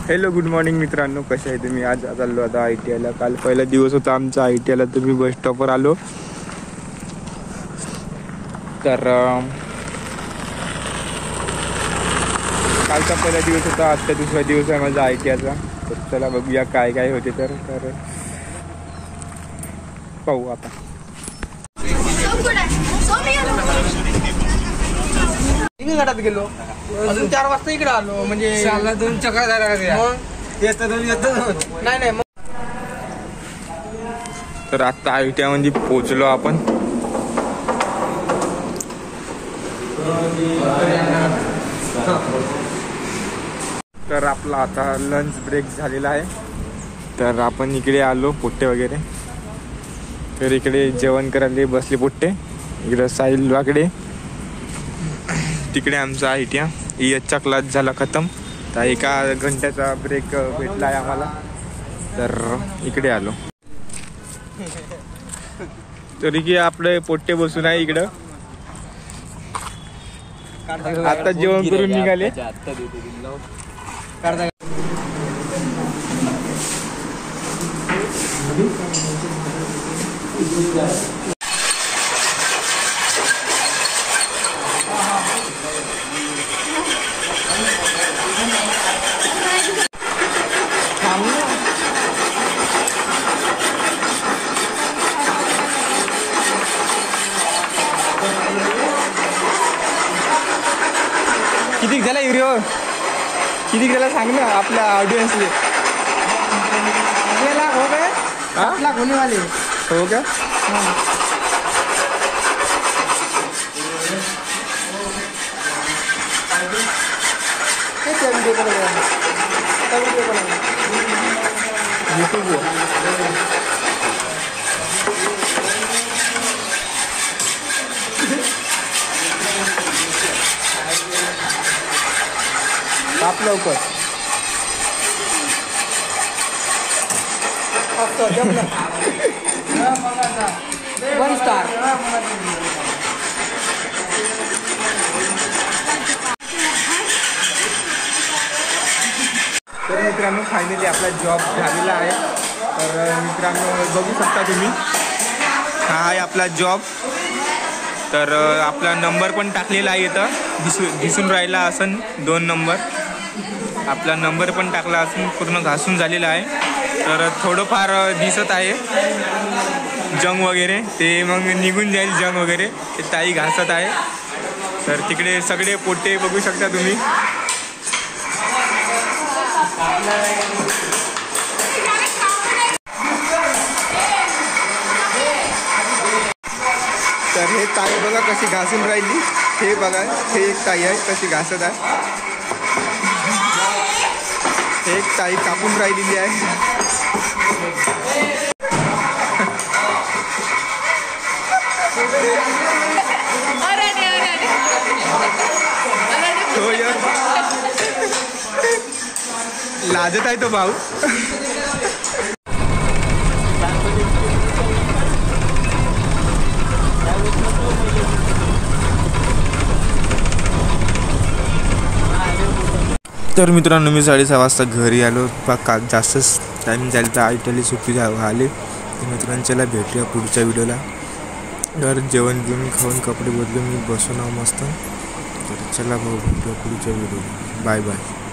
Hello good morning मित्रांनो, कसे आहे तुम्ही? आज चाललो आता ITI ला. काल पहिला दिवस होता आमचा ITI ला, तर मी बस स्टॉपवर आलो. तर कालचा पहिला दिवस होता, आजचा दुसरा दिवस आहे माझा ITI चा. तर चला बघूया काय काय होते. तर पाहू आता. घाटात गेलो, अजून 4 वाजता इकडे आलो. म्हणजे 2 चक्कर झाला नाही. तर आता ITI मध्ये पोचलो आपण. तर आपला आता लंच ब्रेक झालेला आहे. तर आपण इकडे आलो पोट्टे वगैरे. तर इकडे जेवण करायला बसले पोट्टे. इकडे साहिल वाकडे, तिकडे आमचा ITI क्लास झाला खतम. तर 1 घंट्याचा ब्रेक भेटला आहे आम्हाला. तर इकडे आलो. तरी की आपले पोट्टे बसून आहे इकडं. आता जेवण करून निघाले. किती झाला युरिओ? किती झाला सांग ना आपल्या ऑडियन्सले. 6 लाख हो गए, 8 लाख होने वाले. हो का? यूट्यूब आप लवकर. One star. तर मित्रांनो फायनली आपला जॉब झालेला आहे. तर मित्रांनो बघू शकता तुम्ही, हा आहे आपला जॉब. तर आपला नंबर पण टाकलेला आहे इथं, दिसून राहिला असन 2 नंबर. आपला नंबर पण टाकला असून पूर्ण घासून झालेला आहे. तर थोडंफार दिसत आहे जंग वगैरे, ते मग निघून जाईल जंग वगैरे. ते ताई घासत आहे. तर तिकडे सगळे पोटे बघू शकता तुम्ही. तर हे ताई बघा कशी घासून राहिली. हे बघा, हे एक ताई आहे कशी घासत आहे. हे एक ताई कापून राहिलेली आहे. हो यार, लाजत आहे तो भाऊ. तर मित्रांनो मी 6:30 वाजता घरी आलो. का जास्तच टाईम झाला तर ITI सुट्टी आले. तर मित्रांनो चला भेटूया पुढच्या व्हिडिओला. तर जेवण घेऊन खाऊन कपडे बदलून मी बसून आहो मस्त. तर चला भाऊ भेटूया पुढच्या व्हिडिओला. Bye bye.